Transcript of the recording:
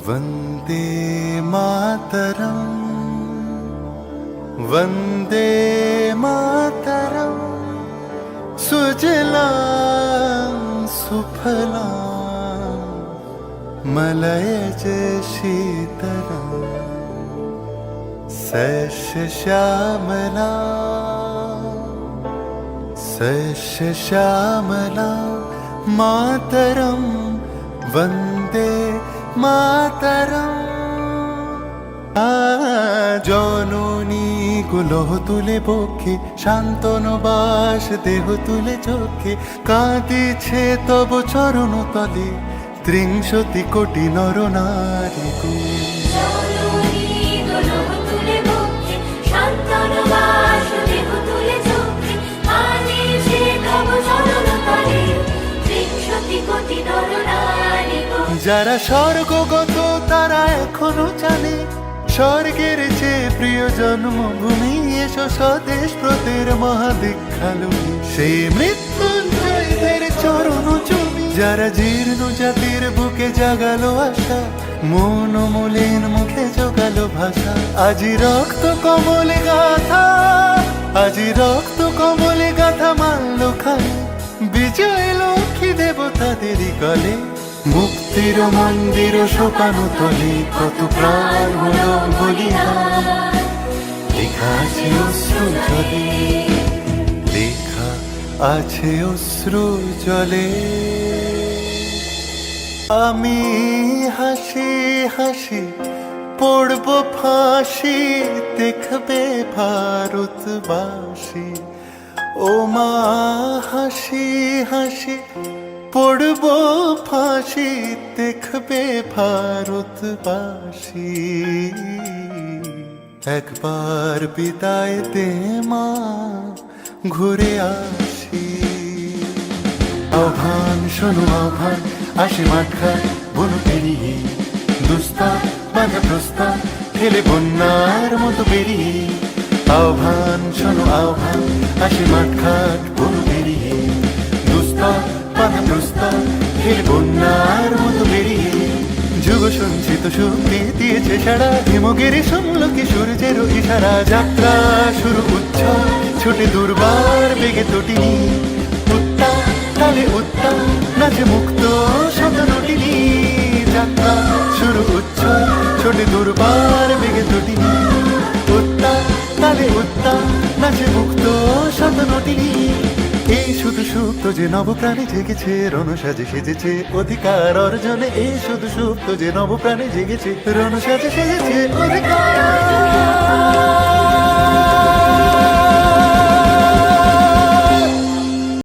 वन्दे मातरम् वन्दे मातरम् सुजलां सुफलां मलयज शीतलां सस्यश्यामला मातरं वन्दे मातरम् জননী গুলহ তুলে বক্ষে শান্তনু বাস দেহ তুলে চোখে কাঁদিছে তব চরণ তলে ত্রিংশতি কোটি নর নারী যারা স্বর্গগত তারা এখনো জানে স্বর্গের চেয়ে প্রিয় জন্মভূমি এসো স্বদেশ প্রতের মহাদীক্ষালু সেই মৃত্যুঞ্জয়দের চরণ চুমি যারা জীর্ণ জাতির বুকে জাগালো আশা মন মলিন মুখে জোগালো ভাষা আজি রক্ত কমলে গাথা আজি রক্ত কমলে গাথা মানল খায় বিজয় লক্ষ্মী দেবতাদেরই গলে মুক্তির মন্দির শোকানো তলে কত প্রাণ হলো বলিদান লেখা আছে অশ্রু জলে লেখা আছে অশ্রু জলে আমি হাসি হাসি পড়ব ফাঁসি দেখবে ভারতবাসী ও মা হাসি হাসি পড়ব ফাঁসি দেখবে ভারতবাসী একবার বিদায় দে মা ঘুরে আসি আহ্বান শোনো আহ্বান আসে মাঠঘাট বন পেরিয়ে দুস্তার বাঁধা প্রস্তার ফেলে বন্যার মতো বেরিয়ে আহ্বান শোনো আহ্বান আসে মাঠঘাট বন পেরিয়ে দুস্তার বাঁধা প্রস্তার ফেলে বন্যার মতো বেরিয়ে যুগ সঞ্চিত শক্তি দিয়েছে সারা হিমগিরি শুনল কি সূর্যের ইশারা যাত্রা শুরু উচ্ছল ছোটে দুর্বার বেগে তটিনি উত্তাল তালে উত্তাল নাচে মুক্ত শত নটিনি যাত্রা শুরু উচ্ছল ছোটে দুর্বার বেগে তটিনি উত্তাল তালে উত্তাল নাচে মুক্ত শত নটিনি এই শুধু সুপ্ত যে নবপ্রাণে জেগেছে রণসাজে সেজেছে অধিকার অর্জনে এই শুধু সুপ্ত যে নবপ্রাণে জেগেছে রণসাজে সেজেছে অধিকার